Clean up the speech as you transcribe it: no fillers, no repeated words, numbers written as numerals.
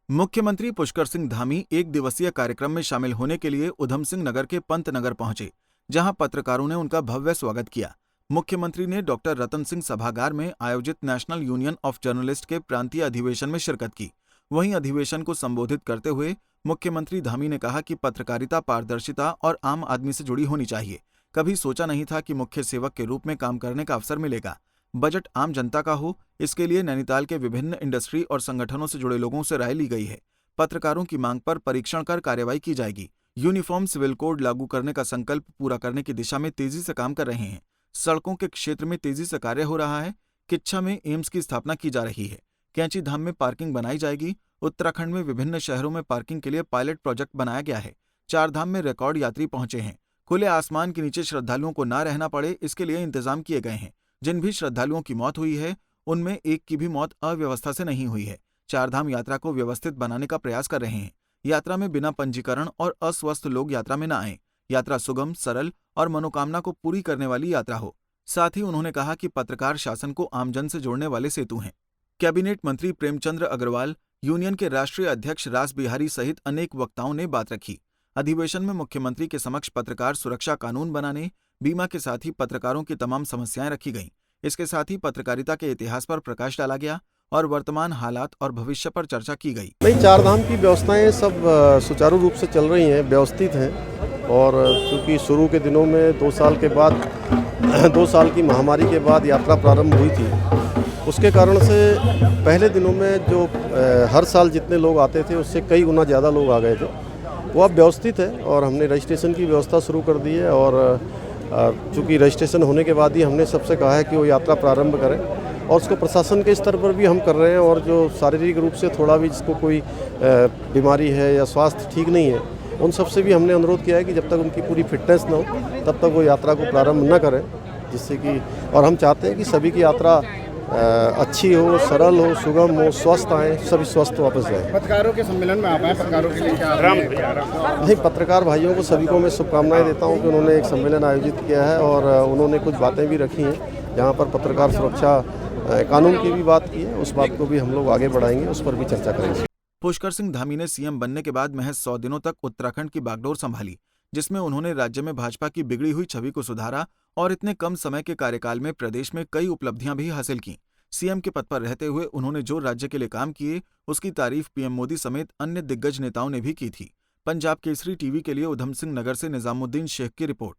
मुख्यमंत्री पुष्कर सिंह धामी एक दिवसीय कार्यक्रम में शामिल होने के लिए उधम सिंह नगर के पंत नगर पहुंचे, जहां पत्रकारों ने उनका भव्य स्वागत किया। मुख्यमंत्री ने डॉक्टर रतन सिंह सभागार में आयोजित नेशनल यूनियन ऑफ जर्नलिस्ट के प्रांतीय अधिवेशन में शिरकत की। वहीं अधिवेशन को संबोधित करते हुए मुख्यमंत्री धामी ने कहा कि पत्रकारिता पारदर्शिता और आम आदमी से जुड़ी होनी चाहिए। कभी सोचा नहीं था कि मुख्य सेवक के रूप में काम करने का अवसर मिलेगा। बजट आम जनता का हो, इसके लिए नैनीताल के विभिन्न इंडस्ट्री और संगठनों से जुड़े लोगों से राय ली गई है। पत्रकारों की मांग पर परीक्षण कर कार्रवाई की जाएगी। यूनिफॉर्म सिविल कोड लागू करने का संकल्प पूरा करने की दिशा में तेजी से काम कर रहे हैं। सड़कों के क्षेत्र में तेजी से कार्य हो रहा है। किच्छा में एम्स की स्थापना की जा रही है। कैंची धाम में पार्किंग बनाई जाएगी। उत्तराखंड में विभिन्न शहरों में पार्किंग के लिए पायलट प्रोजेक्ट बनाया गया है। चार धाम में रिकॉर्ड यात्री पहुंचे हैं। खुले आसमान के नीचे श्रद्धालुओं को ना रहना पड़े, इसके लिए इंतजाम किए गए हैं। जिन भी श्रद्धालुओं की मौत हुई है, उनमें एक की भी मौत अव्यवस्था से नहीं हुई है। चारधाम यात्रा को व्यवस्थित बनाने का प्रयास कर रहे हैं। यात्रा में बिना पंजीकरण और अस्वस्थ लोग यात्रा में न आएं। यात्रा सुगम, सरल और मनोकामना को पूरी करने वाली यात्रा हो। साथ ही उन्होंने कहा कि पत्रकार शासन को आमजन से जोड़ने वाले सेतु हैं। कैबिनेट मंत्री प्रेमचंद्र अग्रवाल, यूनियन के राष्ट्रीय अध्यक्ष रास बिहारी सहित अनेक वक्ताओं ने बात रखी। अधिवेशन में मुख्यमंत्री के समक्ष पत्रकार सुरक्षा कानून बनाने, बीमा के साथ ही पत्रकारों की तमाम समस्याएं रखी गईं। इसके साथ ही पत्रकारिता के इतिहास पर प्रकाश डाला गया और वर्तमान हालात और भविष्य पर चर्चा की गई। नहीं, चार धाम की व्यवस्थाएं सब सुचारू रूप से चल रही हैं, व्यवस्थित हैं। और क्योंकि शुरू के दिनों में 2 साल के बाद 2 साल की महामारी के बाद यात्रा प्रारंभ हुई थी, उसके कारण से पहले दिनों में जो हर साल जितने लोग आते थे उससे कई गुना ज़्यादा लोग आ गए थे। वो अब व्यवस्थित है और हमने रजिस्ट्रेशन की व्यवस्था शुरू कर दी है। और चूँकि रजिस्ट्रेशन होने के बाद ही हमने सबसे कहा है कि वो यात्रा प्रारंभ करें, और उसको प्रशासन के स्तर पर भी हम कर रहे हैं। और जो शारीरिक रूप से थोड़ा भी जिसको कोई बीमारी है या स्वास्थ्य ठीक नहीं है, उन सबसे भी हमने अनुरोध किया है कि जब तक उनकी पूरी फिटनेस न हो तब तक वो यात्रा को प्रारंभ न करें, जिससे कि और हम चाहते हैं कि सभी की यात्रा अच्छी हो, सरल हो, सुगम हो, स्वस्थ आएँ, सभी स्वस्थ वापस जाएँ। पत्रकारों के सम्मेलन में आप आए, पत्रकारों के लिए क्या नहीं, पत्रकार भाइयों को सभी को मैं शुभकामनाएं देता हूं कि उन्होंने एक सम्मेलन आयोजित किया है और उन्होंने कुछ बातें भी रखी हैं जहां पर पत्रकार सुरक्षा कानून की भी बात की है। उस बात को भी हम लोग आगे बढ़ाएंगे, उस पर भी चर्चा करेंगे। पुष्कर सिंह धामी ने सीएम बनने के बाद महज 100 दिनों तक उत्तराखंड की बागडोर संभाली, जिसमें उन्होंने राज्य में भाजपा की बिगड़ी हुई छवि को सुधारा और इतने कम समय के कार्यकाल में प्रदेश में कई उपलब्धियां भी हासिल की। सीएम के पद पर रहते हुए उन्होंने जो राज्य के लिए काम किए, उसकी तारीफ पीएम मोदी समेत अन्य दिग्गज नेताओं ने भी की थी। पंजाब केसरी टीवी के लिए उधम सिंह नगर से निजामुद्दीन शेख की रिपोर्ट।